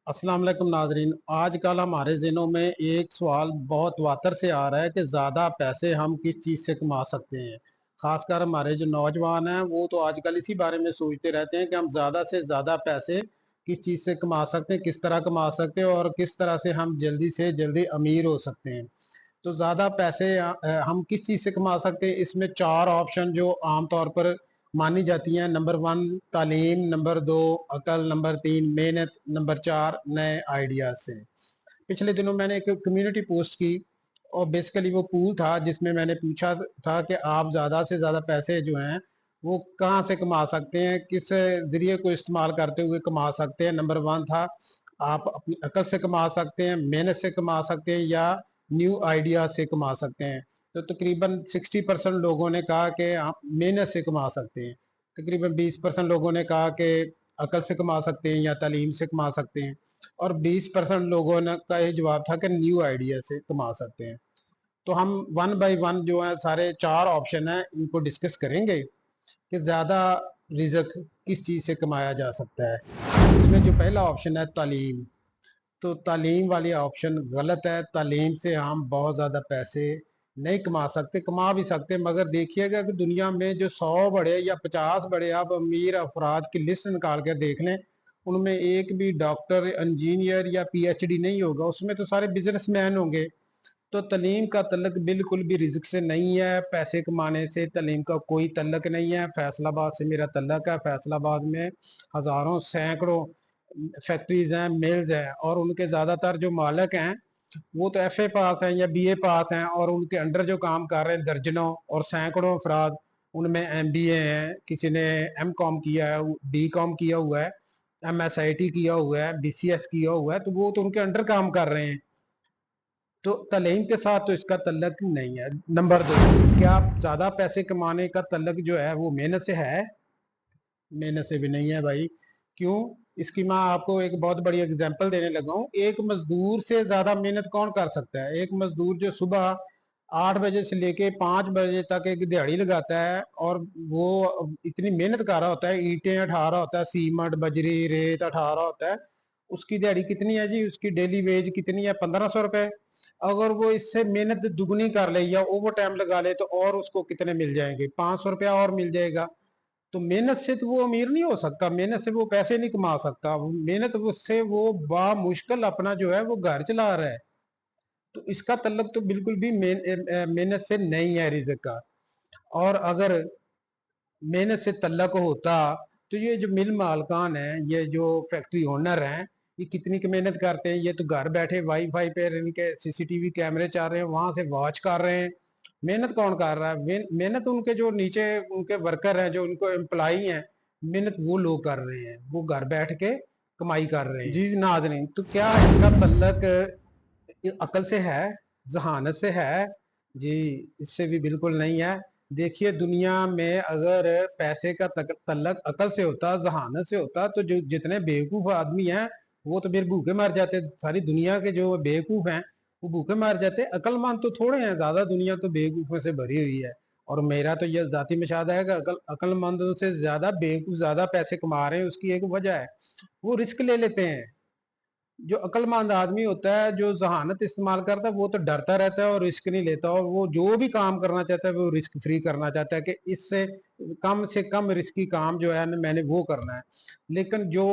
अस्सलाम वालेकुम नाजरीन। आजकल हमारे ज़हनों में एक सवाल बहुत वातर से आ रहा है कि ज़्यादा पैसे हम किस चीज़ से कमा सकते हैं। ख़ासकर हमारे जो नौजवान हैं वो तो आजकल इसी बारे में सोचते रहते हैं कि हम ज़्यादा से ज़्यादा पैसे किस चीज़ से कमा सकते हैं, किस तरह कमा सकते हैं और किस तरह से हम जल्दी से जल्दी अमीर हो सकते हैं। तो ज़्यादा पैसे हम किस चीज़ से कमा सकते हैं, इसमें 4 ऑप्शन जो आम तौर पर मानी जाती हैं। नंबर 1 तालीम, नंबर 2 अकल, नंबर 3 मेहनत, नंबर 4 नए आइडियाज़ से। पिछले दिनों मैंने एक कम्युनिटी पोस्ट की और बेसिकली वो पूल था जिसमें मैंने पूछा था कि आप ज़्यादा से ज़्यादा पैसे जो हैं वो कहाँ से कमा सकते हैं, किस ज़रिए को इस्तेमाल करते हुए कमा सकते हैं। नंबर 1 था आप अपनी अकल से कमा सकते हैं, मेहनत से कमा सकते हैं या न्यू आइडिया से कमा सकते हैं। तो तकरीबन 60% लोगों ने कहा कि आप मेहनत से कमा सकते हैं। तकरीबन 20% लोगों ने कहा कि अकल से कमा सकते हैं या तालीम से कमा सकते हैं और 20% लोगों ने का ये जवाब था कि न्यू आइडिया से कमा सकते हैं। तो हम वन बाय वन जो है सारे 4 ऑप्शन हैं इनको डिस्कस करेंगे कि ज़्यादा रिज़्क किस चीज़ से कमाया जा सकता है। इसमें जो पहला ऑप्शन है तालीम, तो तालीम वाली ऑप्शन गलत है। तालीम से हम बहुत ज़्यादा पैसे नहीं कमा सकते, कमा भी सकते मगर देखिएगा कि दुनिया में जो 100 बड़े या 50 बड़े आप अमीर अफराद की लिस्ट निकाल कर देख लें, उनमें एक भी डॉक्टर, इंजीनियर या पीएचडी नहीं होगा, उसमें तो सारे बिजनेसमैन होंगे। तो तलीम का तल्लक बिल्कुल भी रिज़्क से नहीं है, पैसे कमाने से तलीम का कोई तल्लक नहीं है। फैसलाबाद से मेरा तल्लक है। फैसलाबाद में हज़ारों, सैकड़ों फैक्ट्रीज़ हैं, मिल्स हैं और उनके ज़्यादातर जो मालिक हैं, वो तो एफए पास हैं या बीए पास हैं और उनके अंडर जो काम कर रहे हैं दर्जनों और सैकड़ों अफराद, उनमें एमबीए हैं, किसी ने एमकॉम किया है, बीकॉम किया हुआ है, एमएसआईटी किया हुआ है, बीसीएस किया हुआ है, तो वो तो उनके अंडर काम कर रहे हैं। तो तलीम के साथ तो इसका तल्लक नहीं है। नंबर 2, क्या ज़्यादा पैसे कमाने का तल्लक जो है वो मेहनत से है? मेहनत से भी नहीं है भाई। क्यों? इसकी मैं आपको एक बहुत बड़ी एग्जांपल देने लगा हूँ। एक मजदूर से ज़्यादा मेहनत कौन कर सकता है? एक मजदूर जो सुबह 8 बजे से लेके 5 बजे तक एक दिहाड़ी लगाता है और वो इतनी मेहनत कर रहा होता है, ईंटें उठा रहा होता है, सीमेंट, बजरी, रेत उठा रहा होता है। उसकी दिहाड़ी कितनी है जी? उसकी डेली वेज कितनी है? 1500 रुपए। अगर वो इससे मेहनत दुगनी कर ले या ओवर टाइम लगा ले तो और उसको कितने मिल जाएंगे? 500 रुपया और मिल जाएगा। तो मेहनत से तो वो अमीर नहीं हो सकता, मेहनत से वो पैसे नहीं कमा सकता, मेहनत उससे वो बामुश्किल अपना जो है वो घर चला रहा है। तो इसका तल्लक तो बिल्कुल भी मेहनत से नहीं है रिज़्क का। और अगर मेहनत से तल्लक होता तो ये जो मिल मालकान हैं, ये जो फैक्ट्री ओनर हैं, ये कितनी की मेहनत करते हैं। ये तो घर बैठे वाईफाई पे इनके सीसीटीवी कैमरे चल रहे हैं, वहां से वॉच कर रहे हैं। मेहनत कौन कर रहा है? मेहनत उनके जो नीचे उनके वर्कर हैं, जो उनको एम्प्लाई हैं, मेहनत वो लोग कर रहे हैं, वो घर बैठ के कमाई कर रहे हैं। जी नाज़रीन, तो क्या इसका तल्लक अकल से है, जहानत से है? जी, इससे भी बिल्कुल नहीं है। देखिए दुनिया में अगर पैसे का तल्लक अकल से होता, जहानत से होता, तो जो जितने बेवकूफ़ आदमी हैं वो तो फिर भूखे मर जाते। सारी दुनिया के जो बेवकूफ़ हैं वो भूखे मर जाते। अक्लमंद तो थोड़े हैं, ज़्यादा दुनिया तो बेवकूफ़ों से भरी हुई है। और मेरा तो ये ज़ाती मुशाहदा है कि अक्लमंदों से ज़्यादा बेवकूफ़ ज़्यादा पैसे कमा रहे हैं। उसकी एक वजह है, वो रिस्क ले लेते हैं। जो अक्लमंद आदमी होता है, जो जहानत इस्तेमाल करता है, वो तो डरता रहता है और रिस्क नहीं लेता, और वो जो भी काम करना चाहता है वो रिस्क फ्री करना चाहता है कि इससे से कम रिस्की काम जो है ना मैंने वो करना है। लेकिन जो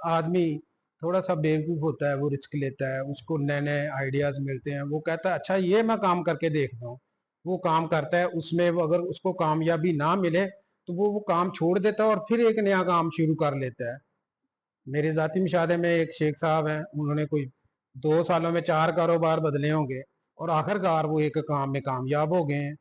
आदमी थोड़ा सा बेवकूफ़ होता है वो रिस्क लेता है, उसको नए नए आइडियाज़ मिलते हैं, वो कहता है अच्छा ये मैं काम करके देखता हूँ। वो काम करता है, उसमें वो अगर उसको कामयाबी ना मिले तो वो काम छोड़ देता है और फिर एक नया काम शुरू कर लेता है। मेरे ज़ाती मुशाहदे में एक शेख साहब हैं, उन्होंने कोई 2 सालों में 4 कारोबार बदले होंगे और आखिरकार वो एक काम में कामयाब हो गए हैं।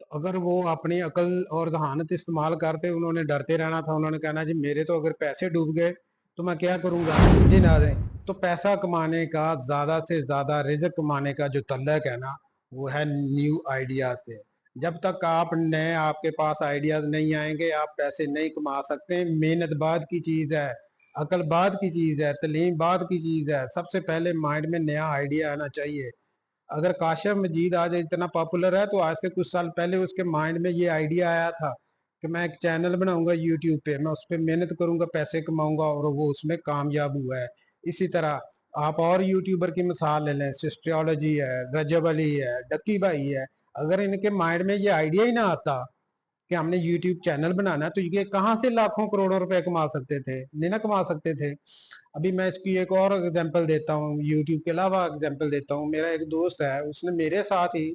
तो अगर वो अपनी अकल और जहानत इस्तेमाल करते, उन्होंने डरते रहना था, उन्होंने कहना जी मेरे तो अगर पैसे डूब गए तो मैं क्या करूँगा। जी नाज़रीन, तो पैसा कमाने का ज़्यादा से ज़्यादा रिज़्क कमाने का जो तल्लक है ना, वो है न्यू आइडिया से। जब तक आप नए आपके पास आइडियाज़ नहीं आएंगे आप पैसे नहीं कमा सकते। मेहनत बाद की चीज़ है, अकल बाद की चीज़ है, तलीम बाद की चीज़ है। सबसे पहले माइंड में नया आइडिया आना चाहिए। अगर काशिफ मजीद आज इतना पॉपुलर है तो आज से कुछ साल पहले उसके माइंड में ये आइडिया आया था कि मैं एक चैनल बनाऊंगा यूट्यूब पे, मैं उस पर मेहनत करूंगा, पैसे कमाऊंगा, और वो उसमें कामयाब हुआ है। इसी तरह आप और यूट्यूबर की मिसाल ले लें, सिस्टोलॉजी है, रजब अली है, डक्की भाई है। अगर इनके माइंड में ये आइडिया ही ना आता कि हमने यूट्यूब चैनल बनाना है, तो ये कहाँ से लाखों करोड़ों रुपए कमा सकते थे? नहीं ना कमा सकते थे। अभी मैं इसकी एक और एग्जांपल देता हूँ, यूट्यूब के अलावा एग्जांपल देता हूँ। मेरा एक दोस्त है, उसने मेरे साथ ही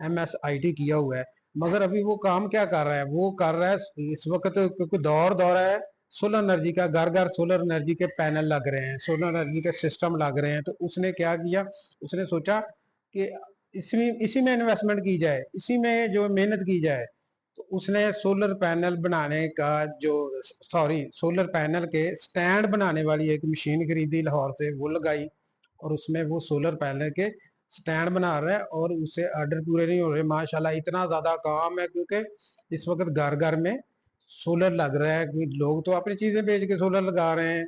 MSIT किया हुआ है, मगर अभी वो काम क्या कर रहा है? वो कर रहा है इस वक्त, क्योंकि दौर है सोलर एनर्जी का, घर घर सोलर एनर्जी के पैनल लग रहे हैं, सोलर एनर्जी के सिस्टम लग रहे हैं। तो उसने क्या किया, उसने सोचा कि इसी में इन्वेस्टमेंट की जाए, इसी में जो मेहनत की जाए। तो उसने सोलर पैनल बनाने का जो, सॉरी, सोलर पैनल के स्टैंड बनाने वाली एक मशीन खरीदी लाहौर से, वो लगाई, और उसमें वो सोलर पैनल के स्टैंड बना रहा है, और उसे ऑर्डर पूरे नहीं हो रहे। माशाल्लाह इतना ज्यादा काम है, क्योंकि इस वक्त घर घर में सोलर लग रहा है, कि लोग तो अपनी चीजें बेच के सोलर लगा रहे हैं।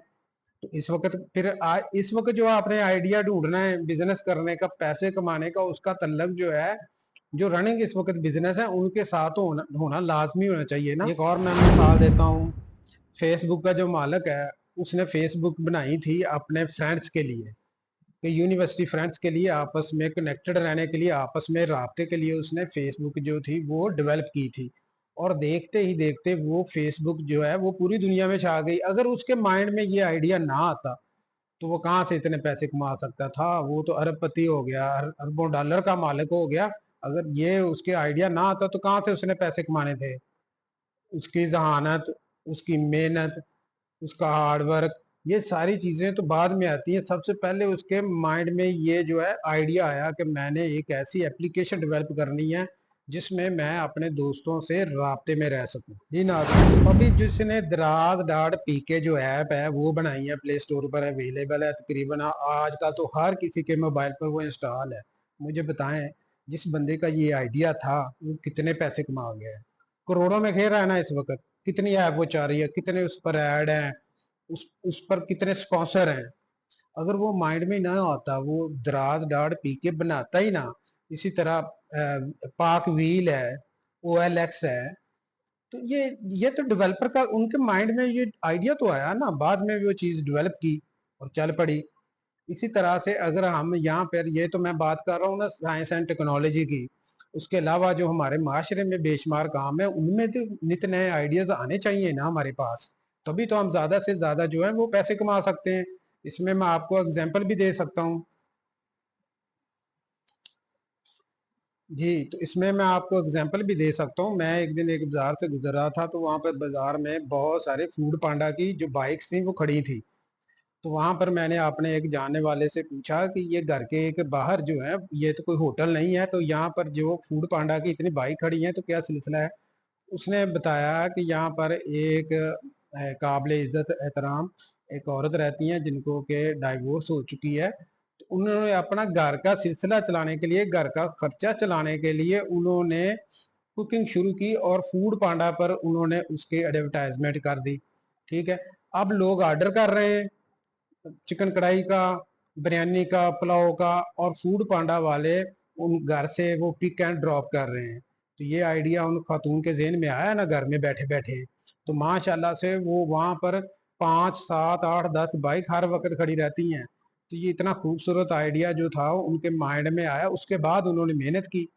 तो इस वक्त फिर इस वक्त जो आपने आइडिया ढूंढना है बिजनेस करने का, पैसे कमाने का, उसका तल्लक जो है, जो रनिंग इस वक्त बिजनेस है, उनके साथ होना लाजमी होना चाहिए ना। एक और मैं मिसाल देता हूँ, फेसबुक का जो मालिक है, उसने फेसबुक बनाई थी अपने फ्रेंड्स के लिए, कि यूनिवर्सिटी फ्रेंड्स के लिए आपस में कनेक्टेड रहने के लिए, आपस में राब्ते के लिए उसने फेसबुक जो थी वो डेवलप की थी। और देखते ही देखते वो फेसबुक जो है वो पूरी दुनिया में छा गई। अगर उसके माइंड में ये आइडिया ना आता, तो वो कहाँ से इतने पैसे कमा सकता था? वो तो अरबपति हो गया, अरबों डॉलर का मालिक हो गया। अगर ये उसके आइडिया ना आता, तो कहाँ से उसने पैसे कमाने थे? उसकी जहानत, उसकी मेहनत, उसका हार्डवर्क, ये सारी चीजें तो बाद में आती हैं। सबसे पहले उसके माइंड में ये जो है आइडिया आया कि मैंने एक ऐसी एप्लीकेशन डेवलप करनी है जिसमें मैं अपने दोस्तों से राब्ते में रह सकूं। जी नाज़रीन, तो अभी जिसने दराज डाट पीके जो ऐप है वो बनाई है, प्ले स्टोर पर अवेलेबल है, तकरीबन आजकल तो हर किसी के मोबाइल पर वो इंस्टॉल है। मुझे बताएं, जिस बंदे का ये आइडिया था वो कितने पैसे कमा गया है? करोड़ों में खेल रहा है ना इस वक्त। कितनी ऐप वो चाह रही है, कितने उस पर ऐड हैं, उस पर कितने स्पॉन्सर हैं। अगर वो माइंड में ना आता, वो दराज डाट पी के बनाता ही ना। इसी तरह पाक व्हील है, OLX है। तो ये तो डेवलपर का, उनके माइंड में ये आइडिया तो आया ना, बाद में वो चीज डेवलप की और चल पड़ी। इसी तरह से अगर हम यहाँ पर, ये तो मैं बात कर रहा हूँ ना साइंस एंड टेक्नोलॉजी की, उसके अलावा जो हमारे माशरे में बेशुमार काम है, उनमें तो नित नए आइडियाज आने चाहिए ना हमारे पास। तभी तो हम ज्यादा से ज्यादा जो है वो पैसे कमा सकते हैं। इसमें मैं आपको एग्जाम्पल भी दे सकता हूँ। जी, तो इसमें मैं आपको एग्जांपल भी दे सकता हूँ। मैं एक दिन एक बाजार से गुजर रहा था, तो वहाँ पर बाजार में बहुत सारे फूड पांडा की जो बाइक्स थी वो खड़ी थी। तो वहां पर मैंने अपने एक जानने वाले से पूछा कि ये घर के एक बाहर जो है, ये तो कोई होटल नहीं है, तो यहाँ पर जो फूड पांडा की इतनी बाइक खड़ी है, तो क्या सिलसिला है? उसने बताया कि यहाँ पर एक काबिल इज्जत एहतराम एक औरत रहती हैं, जिनको के डाइवोर्स हो चुकी है। तो उन्होंने अपना घर का सिलसिला चलाने के लिए, घर का खर्चा चलाने के लिए उन्होंने कुकिंग शुरू की, और फूड पांडा पर उन्होंने उसकी एडवर्टाइजमेंट कर दी। ठीक है, अब लोग ऑर्डर कर रहे हैं चिकन कढ़ाई का, बिरयानी का, पुलाव का, और फूड पांडा वाले उन घर से वो पिक एंड ड्रॉप कर रहे हैं। तो ये आइडिया उन खातून के जेहन में आया ना घर में बैठे बैठे, तो माशाल्लाह से वो वहां पर 5 7 8 10 बाइक हर वक्त खड़ी रहती हैं। तो ये इतना खूबसूरत आइडिया जो था उनके माइंड में आया, उसके बाद उन्होंने मेहनत की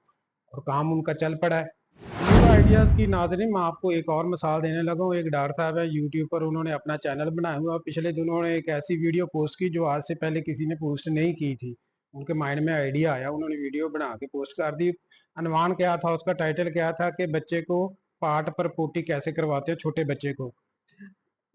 और काम उनका चल पड़ा है। न्यू आइडियाज की नाज़रीन, मैं आपको एक और मिसाल देने लगा हूँ। एक डॉक्टर साहब है यूट्यूब पर, उन्होंने अपना चैनल बनाया हुआ। पिछले दिनों उन्होंने एक ऐसी वीडियो पोस्ट की जो आज से पहले किसी ने पोस्ट नहीं की थी। उनके माइंड में आइडिया आया, उन्होंने वीडियो बना के पोस्ट कर दी। अनवान क्या था, उसका टाइटल क्या था कि बच्चे को पार्ट पर पोटी कैसे करवाते हैं छोटे बच्चे को।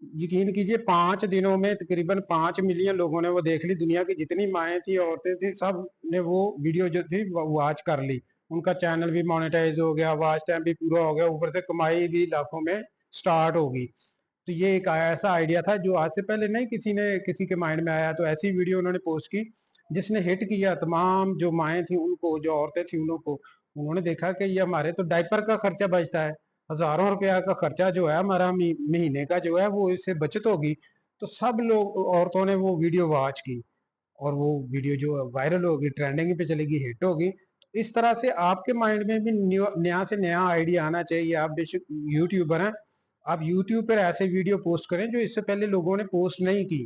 यकीन कीजिए 5 दिनों में तकरीबन 5 मिलियन लोगों ने वो देख ली। दुनिया की जितनी माएँ थी, औरतें थी, सब ने वो वीडियो जो थी वॉच कर ली। उनका चैनल भी मोनेटाइज हो गया, वॉच टाइम भी पूरा हो गया, ऊपर से कमाई भी लाखों में स्टार्ट होगी। तो ये एक ऐसा आइडिया था जो आज से पहले नहीं किसी ने, किसी के माइंड में आया। तो ऐसी वीडियो उन्होंने पोस्ट की जिसने हिट किया। तमाम जो माएँ थी उनको, जो औरतें थी उनको, उन्होंने देखा कि ये हमारे तो डायपर का खर्चा बचता है, हजारों रुपया का खर्चा जो है हमारा महीने का जो है वो इससे बचत होगी। तो सब लोग, औरतों ने वो वीडियो वॉच की, और वो वीडियो जो वायरल होगी, ट्रेंडिंग पे चलेगी, हिट होगी। इस तरह से आपके माइंड में भी नया से नया आइडिया आना चाहिए। आप बेशक यूट्यूबर हैं, आप यूट्यूब पर ऐसे वीडियो पोस्ट करें जो इससे पहले लोगों ने पोस्ट नहीं की।